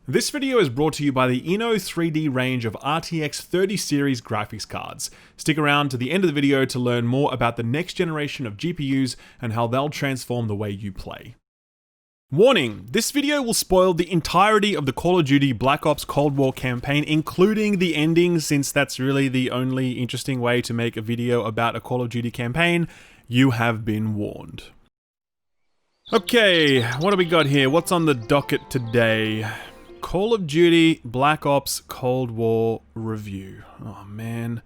This video is brought to you by the Inno 3D range of RTX 30 series graphics cards. Stick around to the end of the video to learn more about the next generation of GPUs and how they'll transform the way you play. Warning, this video will spoil the entirety of the Call of Duty Black Ops Cold War campaign, including the ending, since that's really the only interesting way to make a video about a Call of Duty campaign. You have been warned. Okay, what do we got here? What's on the docket today? Call of Duty Black Ops Cold War review. Oh man,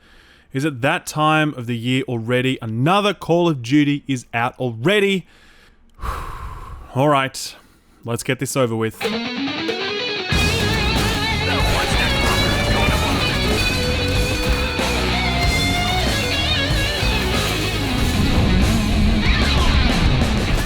is it that time of the year already? Another Call of Duty is out already. Alright, let's get this over with.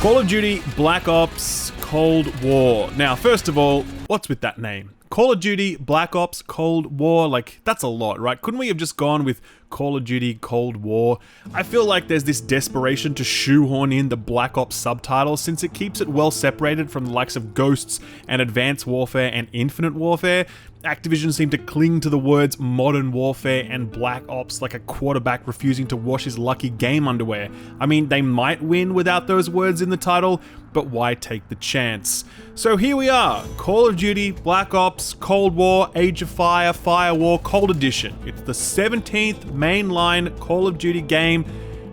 Call of Duty Black Ops Cold War. Now, first of all, what's with that name? Call of Duty Black Ops Cold War, like, that's a lot, right? Couldn't we have just gone with Call of Duty Cold War? I feel like there's this desperation to shoehorn in the Black Ops subtitle since it keeps it well separated from the likes of Ghosts and Advanced Warfare and Infinite Warfare. Activision seem to cling to the words Modern Warfare and Black Ops like a quarterback refusing to wash his lucky game underwear. I mean, they might win without those words in the title, but why take the chance? So here we are, Call of Duty Black Ops Cold War Age of Fire Fire War Cold Edition. It's the 17th mainline Call of Duty game.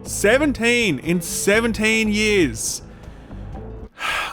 17 in 17 years.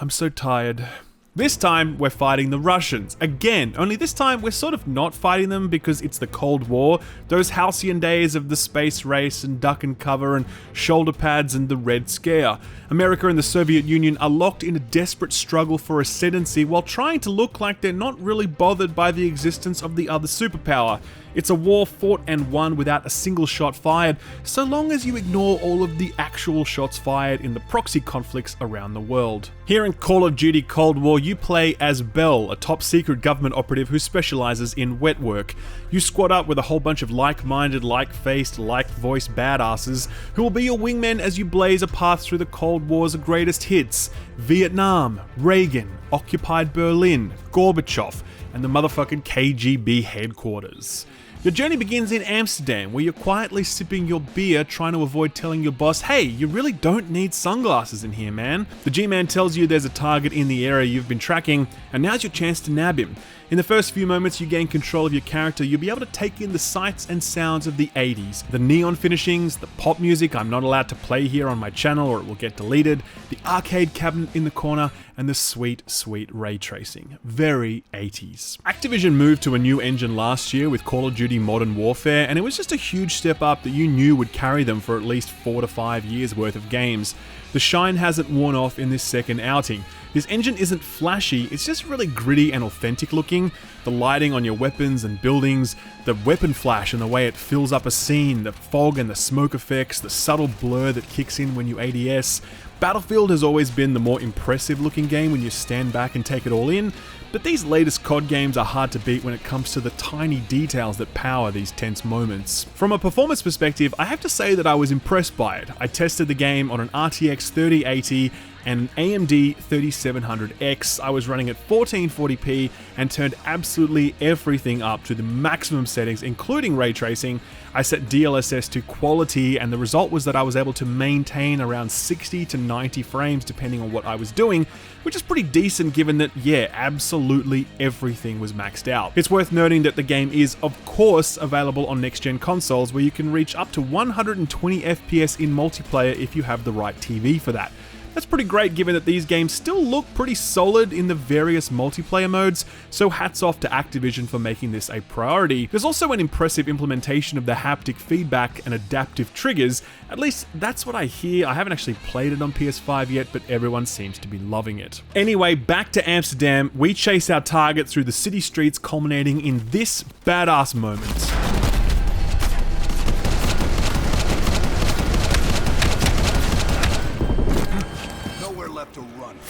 I'm so tired. This time, we're fighting the Russians. Again, only this time, we're sort of not fighting them because it's the Cold War. Those halcyon days of the space race and duck and cover and shoulder pads and the Red Scare. America and the Soviet Union are locked in a desperate struggle for ascendancy while trying to look like they're not really bothered by the existence of the other superpower. It's a war fought and won without a single shot fired, so long as you ignore all of the actual shots fired in the proxy conflicts around the world. Here in Call of Duty Cold War, you play as Bell, a top secret government operative who specializes in wet work. You squad up with a whole bunch of like-minded, like-faced, like-voiced badasses who will be your wingmen as you blaze a path through the Cold War's greatest hits: Vietnam, Reagan, occupied Berlin, Gorbachev, and the motherfucking KGB headquarters. Your journey begins in Amsterdam, where you're quietly sipping your beer, trying to avoid telling your boss, hey, you really don't need sunglasses in here, man. The G-Man tells you there's a target in the area you've been tracking, and now's your chance to nab him. In the first few moments you gain control of your character, you'll be able to take in the sights and sounds of the 80s. The neon finishings, the pop music I'm not allowed to play here on my channel or it will get deleted, the arcade cabinet in the corner, and the sweet, sweet ray tracing. Very 80s. Activision moved to a new engine last year with Call of Duty Modern Warfare, and it was just a huge step up that you knew would carry them for at least 4 to 5 years worth of games. The shine hasn't worn off in this second outing. This engine isn't flashy, it's just really gritty and authentic looking. The lighting on your weapons and buildings, the weapon flash and the way it fills up a scene, the fog and the smoke effects, the subtle blur that kicks in when you ADS. Battlefield has always been the more impressive looking game when you stand back and take it all in, but these latest COD games are hard to beat when it comes to the tiny details that power these tense moments. From a performance perspective, I have to say that I was impressed by it. I tested the game on an RTX 3080 and an AMD 3700X. I was running at 1440p and turned absolutely everything up to the maximum settings, including ray tracing. I set DLSS to quality, and the result was that I was able to maintain around 60 to 90 frames depending on what I was doing, which is pretty decent given that, yeah, absolutely everything was maxed out. It's worth noting that the game is, of course, available on next-gen consoles where you can reach up to 120 FPS in multiplayer if you have the right TV for that. That's pretty great given that these games still look pretty solid in the various multiplayer modes, so hats off to Activision for making this a priority. There's also an impressive implementation of the haptic feedback and adaptive triggers, at least that's what I hear. I haven't actually played it on PS5 yet, but everyone seems to be loving it. Anyway, back to Amsterdam, we chase our target through the city streets culminating in this badass moment.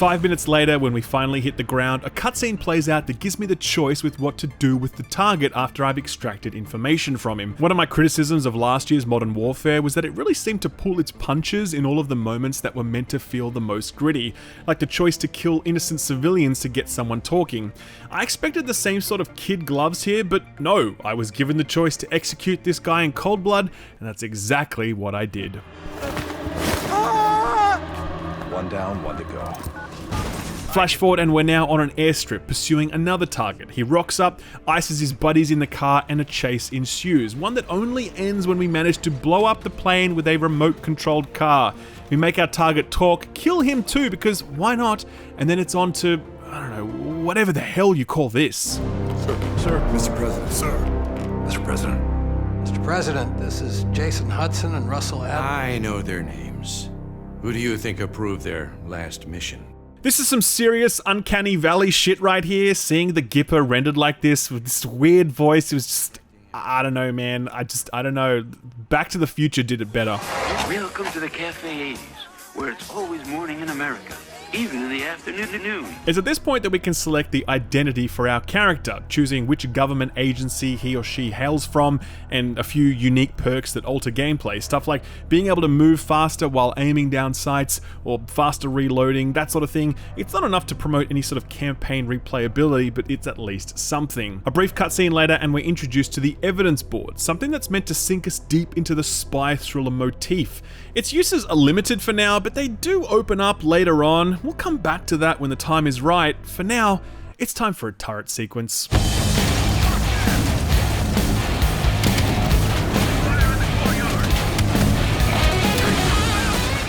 5 minutes later, when we finally hit the ground, a cutscene plays out that gives me the choice with what to do with the target after I've extracted information from him. One of my criticisms of last year's Modern Warfare was that it really seemed to pull its punches in all of the moments that were meant to feel the most gritty, like the choice to kill innocent civilians to get someone talking. I expected the same sort of kid gloves here, but no, I was given the choice to execute this guy in cold blood, and that's exactly what I did. One down, one to go. Flash forward and we're now on an airstrip pursuing another target. He rocks up, ices his buddies in the car, and a chase ensues. One that only ends when we manage to blow up the plane with a remote controlled car. We make our target talk, kill him too, because why not? And then it's on to, I don't know, whatever the hell you call this. Sir, Mr. President. Sir, Mr. President. Mr. President, this is Jason Hudson and Russell Adams. I know their names. Who do you think approved their last mission? This is some serious Uncanny Valley shit right here. Seeing the Gipper rendered like this with this weird voice, it was just, I don't know, man. I don't know. Back to the Future did it better. Welcome to the Cafe 80s, where it's always morning in America, even in the afternoon to noon. It's at this point that we can select the identity for our character, choosing which government agency he or she hails from, and a few unique perks that alter gameplay. Stuff like being able to move faster while aiming down sights, or faster reloading, that sort of thing. It's not enough to promote any sort of campaign replayability, but it's at least something. A brief cutscene later and we're introduced to the evidence board, something that's meant to sink us deep into the spy thriller motif. Its uses are limited for now, but they do open up later on. We'll come back to that when the time is right. For now, it's time for a turret sequence.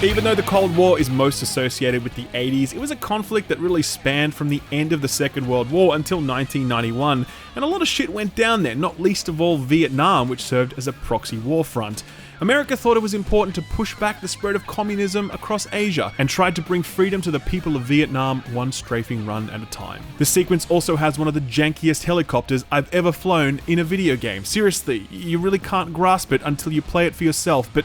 Even though the Cold War is most associated with the 80s, it was a conflict that really spanned from the end of the Second World War until 1991, and a lot of shit went down there, not least of all Vietnam, which served as a proxy war front. America thought it was important to push back the spread of communism across Asia and tried to bring freedom to the people of Vietnam one strafing run at a time. This sequence also has one of the jankiest helicopters I've ever flown in a video game. Seriously, you really can't grasp it until you play it for yourself, but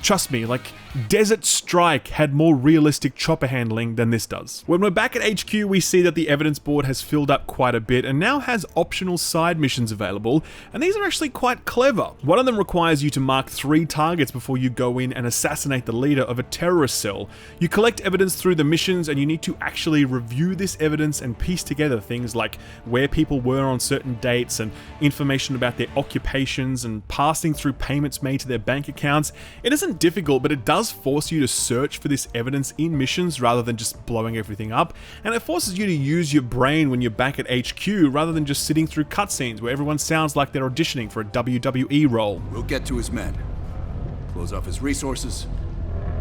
trust me, like, Desert Strike had more realistic chopper handling than this does. When we're back at HQ, we see that the evidence board has filled up quite a bit and now has optional side missions available, and these are actually quite clever. One of them requires you to mark 3 targets before you go in and assassinate the leader of a terrorist cell. You collect evidence through the missions, and you need to actually review this evidence and piece together things like where people were on certain dates and information about their occupations and passing through payments made to their bank accounts. It isn't difficult, but it does force you to search for this evidence in missions rather than just blowing everything up, and it forces you to use your brain when you're back at HQ rather than just sitting through cutscenes where everyone sounds like they're auditioning for a WWE role. We'll get to his men, close off his resources,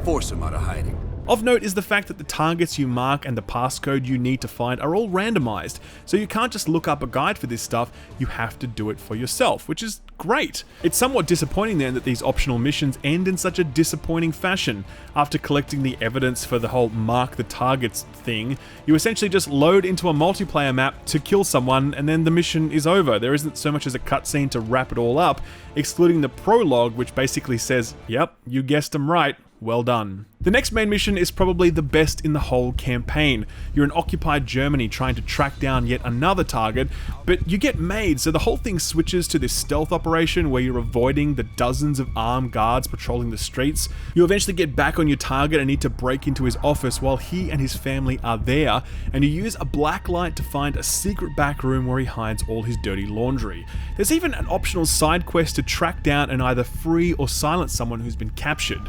force him out of hiding. Of note is the fact that the targets you mark and the passcode you need to find are all randomized, so you can't just look up a guide for this stuff, you have to do it for yourself, which is great. It's somewhat disappointing then that these optional missions end in such a disappointing fashion. After collecting the evidence for the whole mark the targets thing, you essentially just load into a multiplayer map to kill someone and then the mission is over. There isn't so much as a cutscene to wrap it all up, excluding the prologue, which basically says, yep, you guessed them right. Well done. The next main mission is probably the best in the whole campaign. You're in occupied Germany trying to track down yet another target, but you get made, so the whole thing switches to this stealth operation where you're avoiding the dozens of armed guards patrolling the streets. You eventually get back on your target and need to break into his office while he and his family are there, and you use a black light to find a secret back room where he hides all his dirty laundry. There's even an optional side quest to track down and either free or silence someone who's been captured.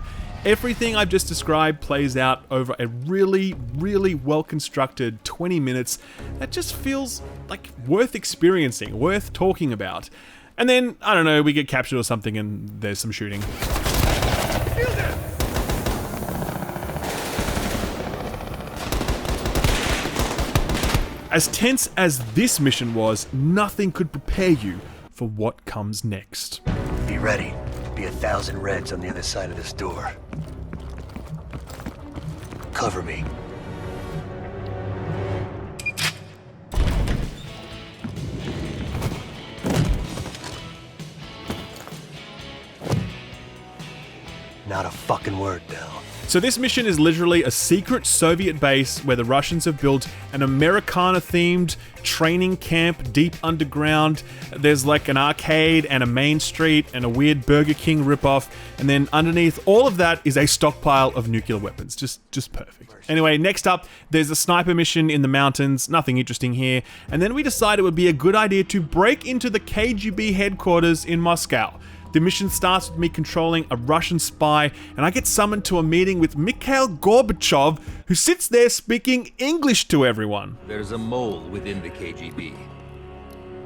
Everything I've just described plays out over a really, really well-constructed 20 minutes that just feels like worth experiencing, worth talking about. And then, I don't know, we get captured or something and there's some shooting. As tense as this mission was, nothing could prepare you for what comes next. Be ready. Be 1,000 Reds on the other side of this door. Cover me. Not a fucking word, Del. So this mission is literally a secret Soviet base where the Russians have built an Americana-themed training camp deep underground. There's like an arcade and a main street and a weird Burger King ripoff, and then underneath all of that is a stockpile of nuclear weapons. Just perfect. Anyway, next up, there's a sniper mission in the mountains. Nothing interesting here. And then we decided it would be a good idea to break into the KGB headquarters in Moscow. The mission starts with me controlling a Russian spy, and I get summoned to a meeting with Mikhail Gorbachev, who sits there speaking English to everyone. There's a mole within the KGB.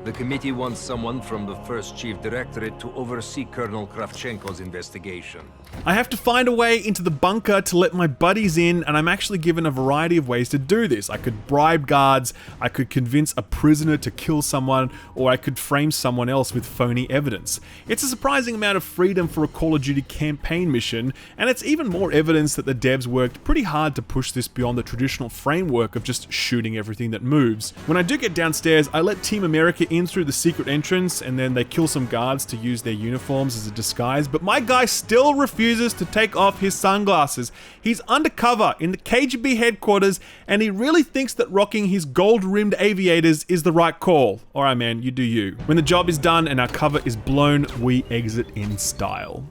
The committee wants someone from the first chief directorate to oversee Colonel Kravchenko's investigation. I have to find a way into the bunker to let my buddies in, and I'm actually given a variety of ways to do this. I could bribe guards, I could convince a prisoner to kill someone, or I could frame someone else with phony evidence. It's a surprising amount of freedom for a Call of Duty campaign mission, and it's even more evidence that the devs worked pretty hard to push this beyond the traditional framework of just shooting everything that moves. When I do get downstairs, I let Team America in through the secret entrance, and then they kill some guards to use their uniforms as a disguise, but my guy still refuses to take off his sunglasses. He's undercover in the KGB headquarters, and he really thinks that rocking his gold-rimmed aviators is the right call. Alright man, you do you. When the job is done and our cover is blown, we exit in style.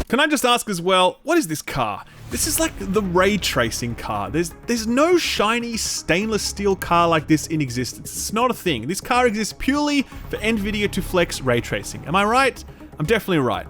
Can I just ask as well, what is this car? This is like the ray tracing car. There's no shiny stainless steel car like this in existence. It's not a thing. This car exists purely for NVIDIA to flex ray tracing. Am I right? I'm definitely right.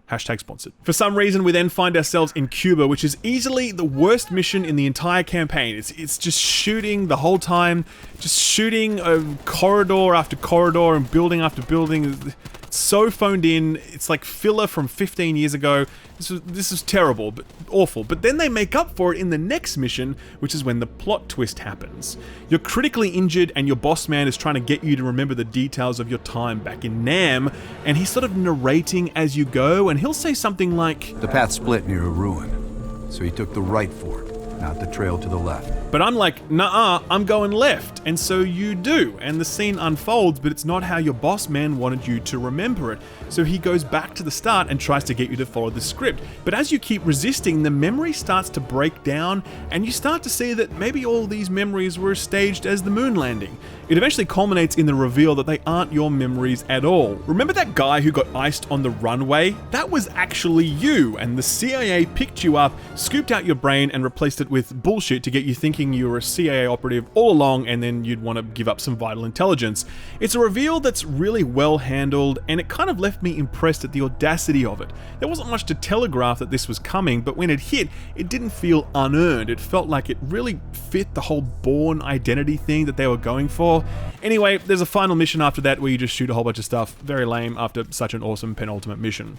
Hashtag sponsored. For some reason, we then find ourselves in Cuba, which is easily the worst mission in the entire campaign. It's just shooting the whole time, just shooting corridor after corridor and building after building. It's so phoned in. It's like filler from 15 years ago. This is terrible, but awful. But then they make up for it in the next mission, which is when the plot twist happens. You're critically injured and your boss man is trying to get you to remember the details of your time back in Nam, and he's sort of narrating as you go, and he'll say something like, The path split near a ruin, so he took the right fork, not the trail to the left. But I'm like, nah, I'm going left, and so you do, and the scene unfolds, but it's not how your boss man wanted you to remember it. So he goes back to the start and tries to get you to follow the script. But as you keep resisting, the memory starts to break down, and you start to see that maybe all these memories were staged as the moon landing. It eventually culminates in the reveal that they aren't your memories at all. Remember that guy who got iced on the runway? That was actually you, and the CIA picked you up, scooped out your brain, and replaced it with bullshit to get you thinking you were a CIA operative all along, and then you'd want to give up some vital intelligence. It's a reveal that's really well handled, and it kind of left me impressed at the audacity of it. There wasn't much to telegraph that this was coming, but when it hit, it didn't feel unearned. It felt like it really fit the whole Bourne identity thing that they were going for. Anyway, there's a final mission after that where you just shoot a whole bunch of stuff. Very lame after such an awesome penultimate mission.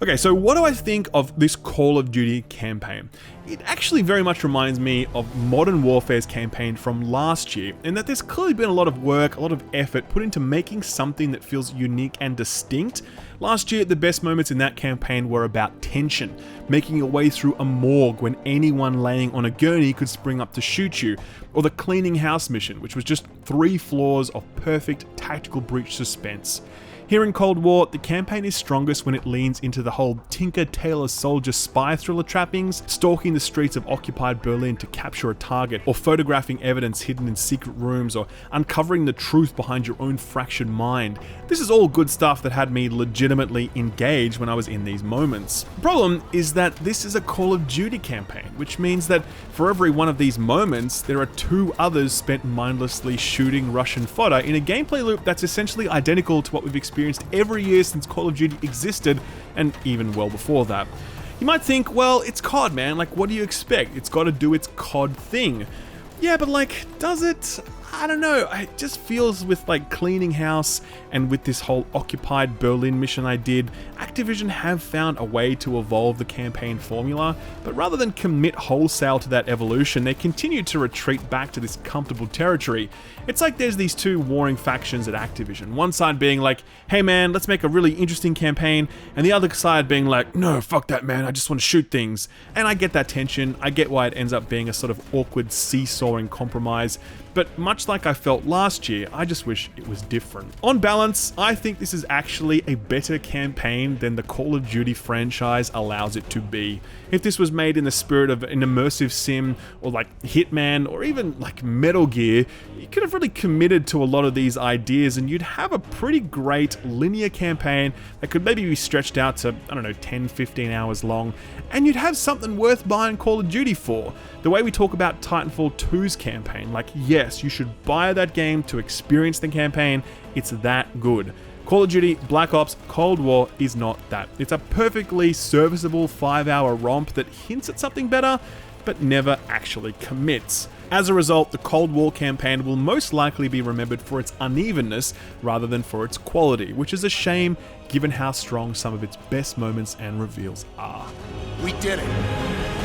Okay, so what do I think of this Call of Duty campaign? It actually very much reminds me of Modern Warfare's campaign from last year, in that there's clearly been a lot of work, a lot of effort put into making something that feels unique and distinct. Last year, the best moments in that campaign were about tension, making your way through a morgue when anyone laying on a gurney could spring up to shoot you, or the cleaning house mission, which was just 3 floors of perfect tactical breach suspense. Here in Cold War, the campaign is strongest when it leans into the whole Tinker Tailor Soldier spy thriller trappings, stalking the streets of occupied Berlin to capture a target, or photographing evidence hidden in secret rooms, or uncovering the truth behind your own fractured mind. This is all good stuff that had me legitimately engaged when I was in these moments. The problem is that this is a Call of Duty campaign, which means that for every one of these moments, there are 2 others spent mindlessly shooting Russian fodder in a gameplay loop that's essentially identical to what we've experienced every year since Call of Duty existed, and even well before that. You might think, well, it's COD, man, like what do you expect? It's got to do its COD thing. Yeah, but like, does it? I don't know, it just feels with like Cleaning House and with this whole occupied Berlin mission I did, Activision have found a way to evolve the campaign formula, but rather than commit wholesale to that evolution, they continue to retreat back to this comfortable territory. It's like there's these two warring factions at Activision. One side being like, hey man, let's make a really interesting campaign, and the other side being like, no, fuck that man, I just want to shoot things. And I get that tension, I get why it ends up being a sort of awkward seesawing compromise, but much like I felt last year, I just wish it was different. On balance, I think this is actually a better campaign than the Call of Duty franchise allows it to be. If this was made in the spirit of an immersive sim, or like Hitman, or even like Metal Gear, you could have really committed to a lot of these ideas and you'd have a pretty great linear campaign that could maybe be stretched out to, I don't know, 10-15 hours long, and you'd have something worth buying Call of Duty for. The way we talk about Titanfall 2's campaign, like yes, you should buy that game to experience the campaign, it's that good. Call of Duty Black Ops Cold War is not that. It's a perfectly serviceable 5-hour romp that hints at something better, but never actually commits. As a result, the Cold War campaign will most likely be remembered for its unevenness rather than for its quality, which is a shame given how strong some of its best moments and reveals are. We did it.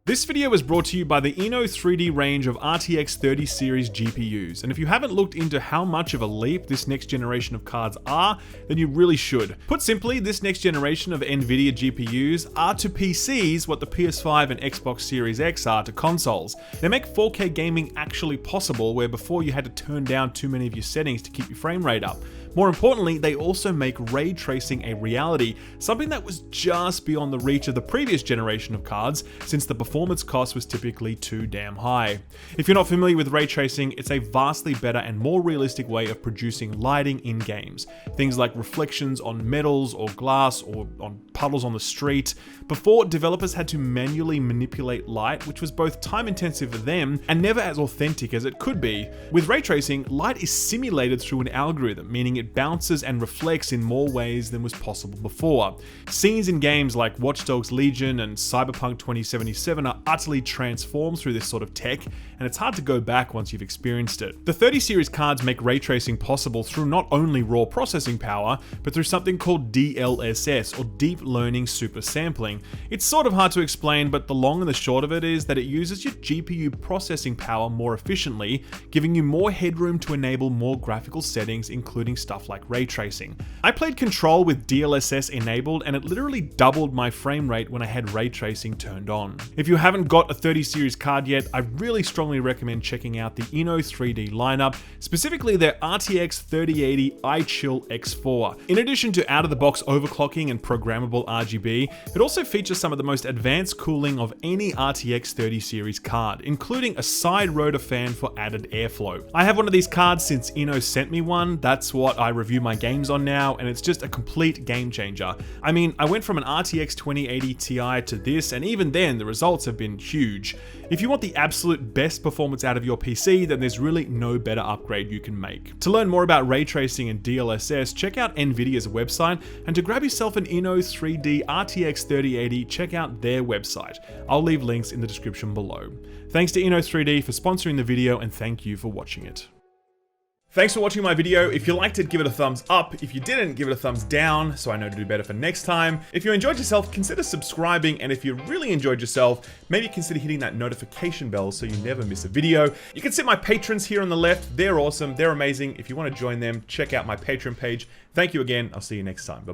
This video was brought to you by the Eno 3D range of RTX 30 series GPUs, and if you haven't looked into how much of a leap this next generation of cards are, then you really should. Put simply, this next generation of NVIDIA GPUs are to PCs what the PS5 and Xbox Series X are to consoles. They make 4K gaming actually possible, where before you had to turn down too many of your settings to keep your frame rate up. More importantly, they also make ray tracing a reality, something that was just beyond the reach of the previous generation of cards, since the performance cost was typically too damn high. If you're not familiar with ray tracing, it's a vastly better and more realistic way of producing lighting in games. Things like reflections on metals or glass or on puddles on the street. Before, developers had to manually manipulate light, which was both time intensive for them and never as authentic as it could be. With ray tracing, light is simulated through an algorithm, meaning it bounces and reflects in more ways than was possible before. Scenes in games like Watch Dogs Legion and Cyberpunk 2077 are utterly transformed through this sort of tech, and it's hard to go back once you've experienced it. The 30 series cards make ray tracing possible through not only raw processing power, but through something called DLSS, or Deep Learning Super Sampling. It's sort of hard to explain, but the long and the short of it is that it uses your GPU processing power more efficiently, giving you more headroom to enable more graphical settings, including stuff like ray tracing. I played Control with DLSS enabled, and it literally doubled my frame rate when I had ray tracing turned on. If you haven't got a 30 series card yet, I really strongly recommend checking out the Eno 3D lineup, specifically their RTX 3080 iChill X4. In addition to out-of-the-box overclocking and programmable RGB, it also features some of the most advanced cooling of any RTX 30 series card, including a side rotor fan for added airflow. I have one of these cards since Eno sent me one. That's what I review my games on now, and it's just a complete game changer. I mean, I went from an RTX 2080 Ti to this, and even then the results have been huge. If you want the absolute best performance out of your PC, then there's really no better upgrade you can make. To learn more about ray tracing and DLSS, check out Nvidia's website, and to grab yourself an Eno 3D RTX 3080, check out their website. I'll leave links in the description below. Thanks to Eno 3D for sponsoring the video, and thank you for watching it. Thanks for watching my video. If you liked it, give it a thumbs up. If you didn't, give it a thumbs down so I know to do better for next time. If you enjoyed yourself, consider subscribing, and if you really enjoyed yourself, maybe consider hitting that notification bell so you never miss a video. You can see my patrons here on the left. They're awesome. They're amazing. If you want to join them, check out my Patreon page. Thank you again. I'll see you next time. Bye-bye.